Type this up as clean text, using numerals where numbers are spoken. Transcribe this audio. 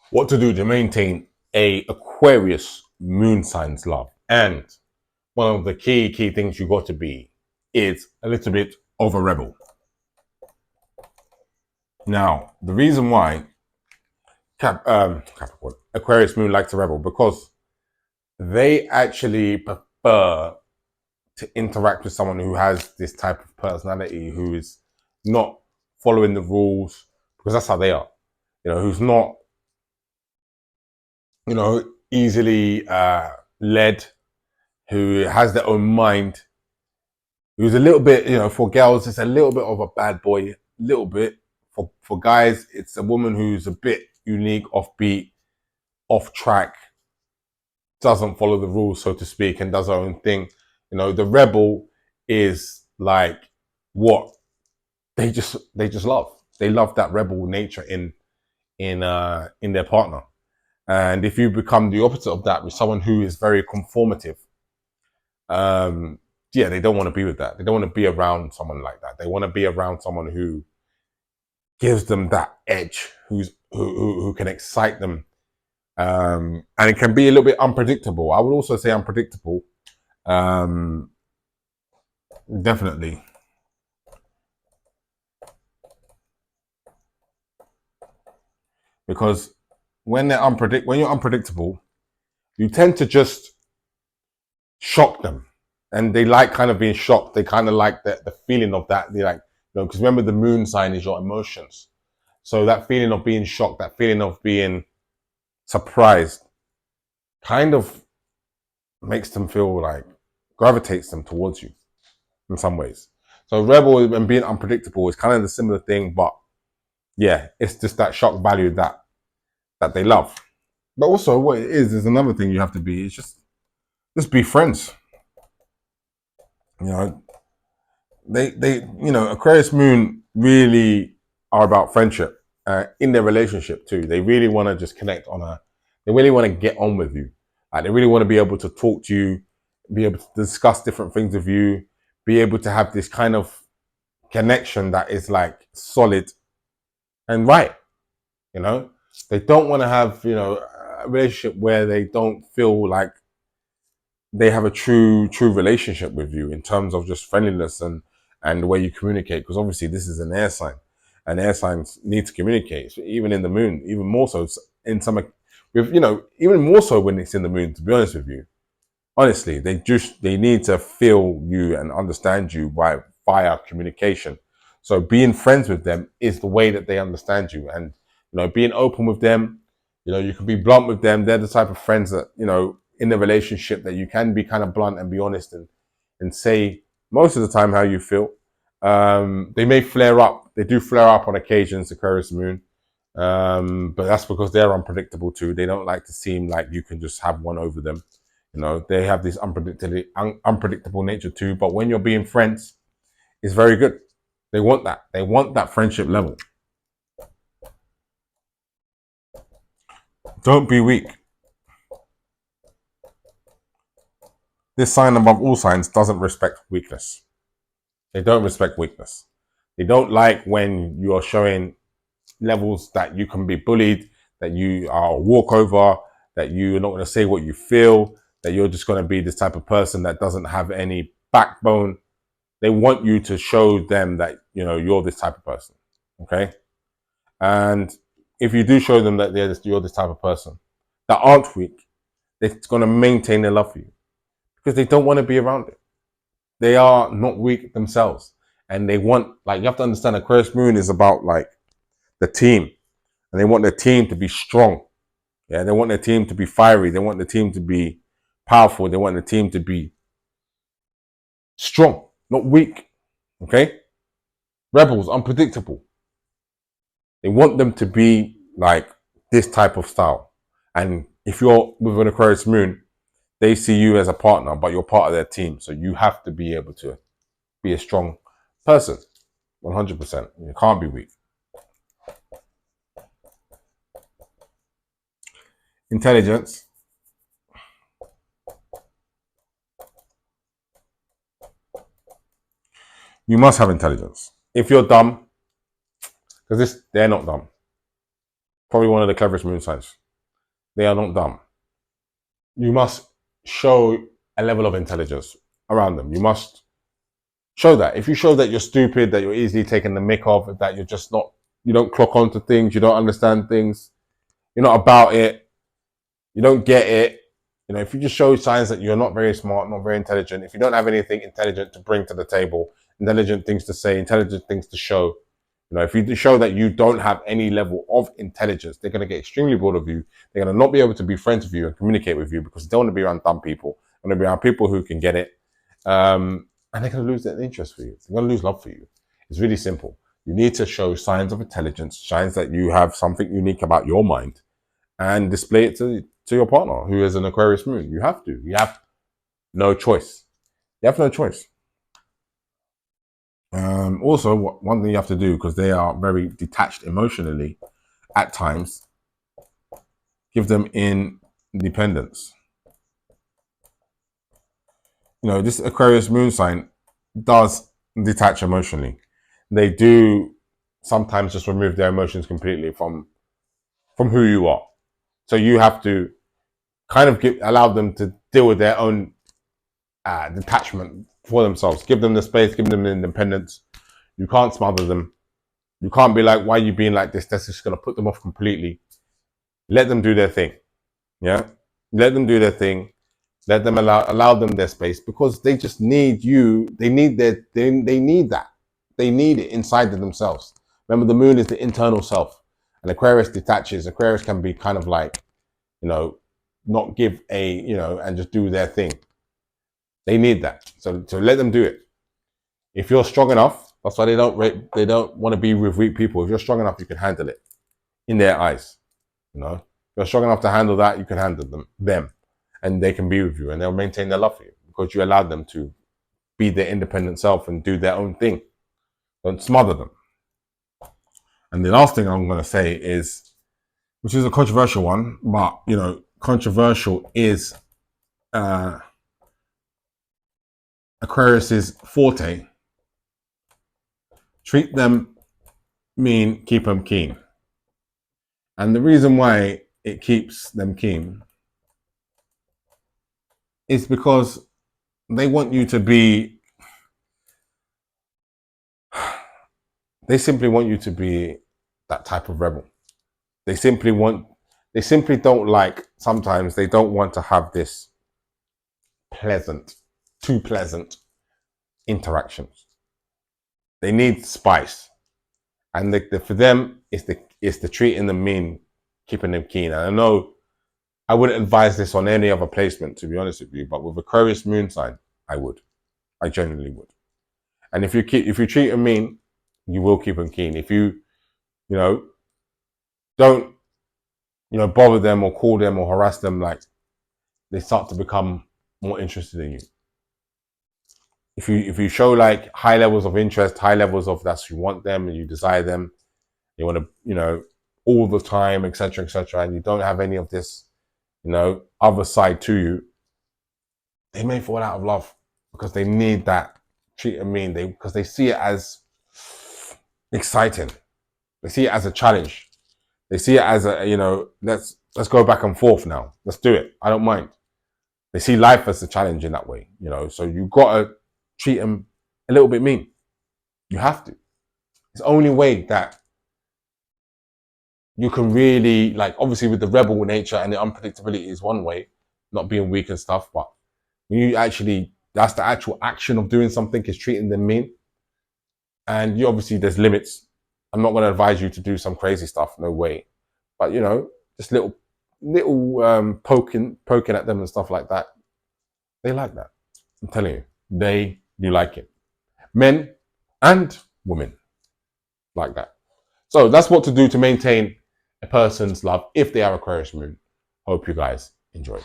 What to do to maintain a Aquarius moon signs love? And one of the key things you got to be is a little bit of a rebel. Now, the reason why Capricorn, Aquarius moon likes a rebel, because they actually prefer to interact with someone who has this type of personality, who is not following the rules, because that's how they are. Who's not, easily led, who has their own mind, who's a little bit, for girls, it's a little bit of a bad boy, a little bit. For guys, it's a woman who's a bit unique, offbeat, off track, doesn't follow the rules, so to speak, and does her own thing. The rebel is like what they just love. They love that rebel nature in their partner. And if you become the opposite of that with someone who is very conformative, yeah, they don't want to be with that. They don't want to be around someone like that. They want to be around someone who gives them that edge, who can excite them. And it can be a little bit unpredictable. I would also say unpredictable. Definitely. Because when you're unpredictable, you tend to just shock them. And they like kind of being shocked. They kind of like the feeling of that. They like, because remember, the moon sign is your emotions. So that feeling of being shocked, that feeling of being surprised, kind of makes them feel like, gravitates them towards you in some ways. So rebel and being unpredictable is kind of the similar thing, but yeah, it's just that shock value that they love. But also what it is another thing you have to be, is just be friends. You know, Aquarius moon really are about friendship in their relationship too. They really want to just connect they really want to get on with you. Like, they really want to be able to talk to you, be able to discuss different things with you, be able to have this kind of connection that is like solid and right. They don't want to have, a relationship where they don't feel like they have a true relationship with you in terms of just friendliness and the way you communicate, because obviously this is an air sign, and air signs need to communicate. So even in the moon, even more so in some, with even more so when it's in the moon, to be honest with you. Honestly, they need to feel you and understand you via communication. So being friends with them is the way that they understand you, and being open with them. You can be blunt with them. They're the type of friends that, in the relationship, that you can be kind of blunt and be honest and say most of the time how you feel. They may flare up. They do flare up on occasions, Aquarius moon. But that's because they're unpredictable too. They don't like to seem like you can just have one over them. They have this unpredictable nature too. But when you're being friends, it's very good. They want that. They want that friendship level. Don't be weak. This sign, above all signs, doesn't respect weakness. They don't respect weakness. They don't like when you are showing levels that you can be bullied, that you are a walkover, that you're not going to say what you feel, that you're just going to be this type of person that doesn't have any backbone. They want you to show them that, you're this type of person. Okay. And if you do show them that you're this type of person that aren't weak, they're going to maintain their love for you, because they don't want to be around it. They are not weak themselves. And they want, like, you have to understand, Aquarius moon is about like the team, and they want their team to be strong. Yeah, they want their team to be fiery. They want the team to be powerful. They want the team to be strong, not weak. Okay? Rebels, unpredictable. They want them to be like this type of style. And if you're with an Aquarius moon, they see you as a partner, but you're part of their team. So you have to be able to be a strong person. 100%. You can't be weak. Intelligence. You must have intelligence. If you're dumb, Because they're not dumb. Probably one of the cleverest moon signs. They are not dumb. You must show a level of intelligence around them. You must show that. If you show that you're stupid, that you're easily taken the mick of, that you're just not, you don't clock onto things, you don't understand things, you're not about it, you don't get it. You know, if you just show signs that you're not very smart, not very intelligent, if you don't have anything intelligent to bring to the table, intelligent things to say, intelligent things to show, you know, if you show that you don't have any level of intelligence, they're going to get extremely bored of you. They're going to not be able to be friends with you and communicate with you because they don't want to be around dumb people. They want to be around people who can get it. And they're going to lose their interest for you. They're going to lose love for you. It's really simple. You need to show signs of intelligence, signs that you have something unique about your mind, and display it to your partner who is an Aquarius moon. You have to. You have no choice. You have no choice. Also, one thing you have to do, because they are very detached emotionally at times, give them independence. You know, this Aquarius moon sign does detach emotionally. They do sometimes just remove their emotions completely from who you are. So you have to kind of allow them to deal with their own detachment for themselves. Give them the space, give them the independence. You can't smother them. You can't be like, why are you being like this? That's just going to put them off completely. Let them do their thing. Yeah. Let them do their thing. Let them allow them their space, because they just need you. They need they need that. They need it inside of themselves. Remember, the moon is the internal self, and Aquarius detaches. Aquarius can be kind of like, you know, not give a, you know, and just do their thing. They need that. So let them do it. If you're strong enough, that's why they don't want to be with weak people. If you're strong enough, you can handle it in their eyes. You know, if you're strong enough to handle that, you can handle them, and they can be with you, and they'll maintain their love for you because you allowed them to be their independent self and do their own thing. Don't smother them. And the last thing I'm going to say is, which is a controversial one, but, you know, controversial is Aquarius's forte. Treat them mean, keep them keen. And the reason why it keeps them keen is because they want you to be, they simply want you to be that type of rebel. They simply don't like, sometimes they don't want to have this too pleasant interactions. They need spice. And for them, it's the treating them mean, keeping them keen. And I know I wouldn't advise this on any other placement, to be honest with you, but with Aquarius moon sign, I would. I genuinely would. And if you treat them mean, you will keep them keen. If you don't, bother them or call them or harass them, like, they start to become more interested in you. If you show like high levels of interest, high levels of that you want them and you desire them, you want to, all the time, etc., and you don't have any of this, other side to you, they may fall out of love because they need that treat and mean. Because they see it as exciting. They see it as a challenge. They see it as a, let's go back and forth now. Let's do it. I don't mind. They see life as a challenge in that way, so you got to treat them a little bit mean. You have to. It's the only way that you can really, like, obviously with the rebel nature and the unpredictability is one way, not being weak and stuff, but when you actually, that's the actual action of doing something, is treating them mean. And you obviously, there's limits. I'm not going to advise you to do some crazy stuff, no way. But, just little poking at them and stuff like that. They like that. I'm telling you, they do like it. Men and women like that. So that's what to do to maintain a person's love if they are Aquarius moon. Hope you guys enjoyed.